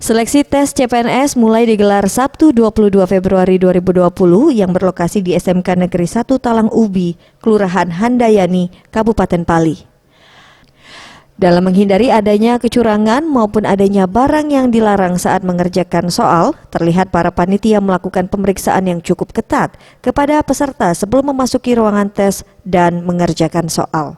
Seleksi tes CPNS mulai digelar Sabtu 22 Februari 2020 yang berlokasi di SMK Negeri 1 Talang Ubi, Kelurahan Handayani, Kabupaten Pali. Dalam menghindari adanya kecurangan maupun adanya barang yang dilarang saat mengerjakan soal, terlihat para panitia melakukan pemeriksaan yang cukup ketat kepada peserta sebelum memasuki ruangan tes dan mengerjakan soal.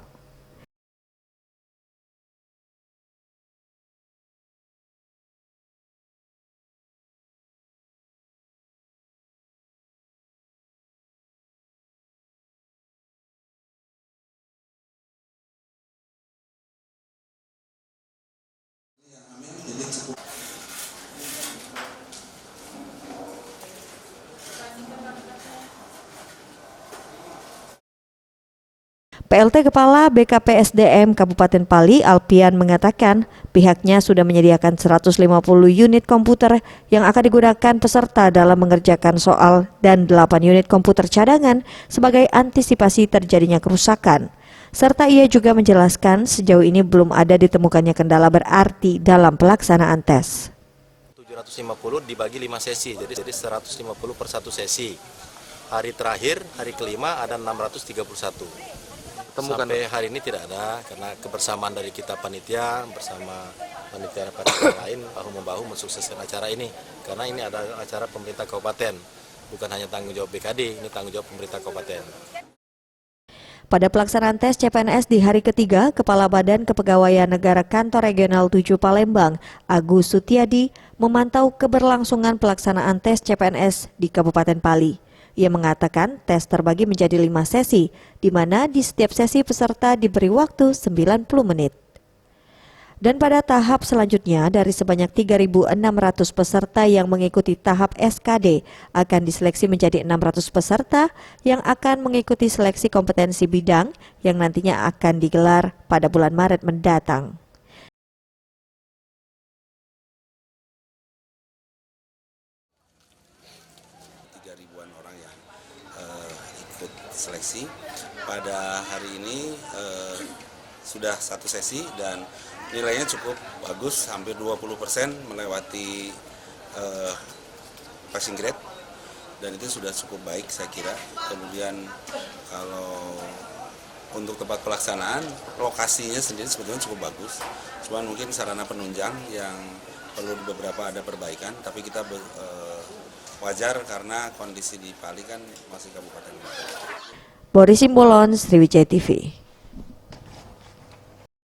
PLT Kepala BKPSDM Kabupaten Pali, Alpian, mengatakan pihaknya sudah menyediakan 150 unit komputer yang akan digunakan peserta dalam mengerjakan soal dan 8 unit komputer cadangan sebagai antisipasi terjadinya kerusakan. Serta ia juga menjelaskan sejauh ini belum ada ditemukannya kendala berarti dalam pelaksanaan tes. 750 dibagi 5 sesi, jadi 150 per satu sesi. Hari terakhir, hari kelima ada 631. Sampai hari ini tidak ada, karena kebersamaan dari kita panitia bersama panitia lain bahu-membahu mensukseskan acara ini. Karena ini ada acara pemerintah kabupaten, bukan hanya tanggung jawab BKD, ini tanggung jawab pemerintah kabupaten. Pada pelaksanaan tes CPNS di hari ketiga, Kepala Badan Kepegawaian Negara Kantor Regional 7 Palembang, Agus Sutiadi, memantau keberlangsungan pelaksanaan tes CPNS di Kabupaten Pali. Ia mengatakan tes terbagi menjadi 5 sesi, di mana di setiap sesi peserta diberi waktu 90 menit. Dan pada tahap selanjutnya, dari sebanyak 3.600 peserta yang mengikuti tahap SKD, akan diseleksi menjadi 600 peserta yang akan mengikuti seleksi kompetensi bidang yang nantinya akan digelar pada bulan Maret mendatang. Ribuan orang yang ikut seleksi pada hari ini sudah satu sesi dan nilainya cukup bagus, hampir 20% melewati passing grade, dan itu sudah cukup baik saya kira. Kemudian kalau untuk tempat pelaksanaan, lokasinya sendiri sebetulnya cukup bagus, cuman mungkin sarana penunjang yang perlu beberapa ada perbaikan, tapi kita wajar karena kondisi di Pali kan masih kabupaten. Boris Simbolon, Sriwijaya TV.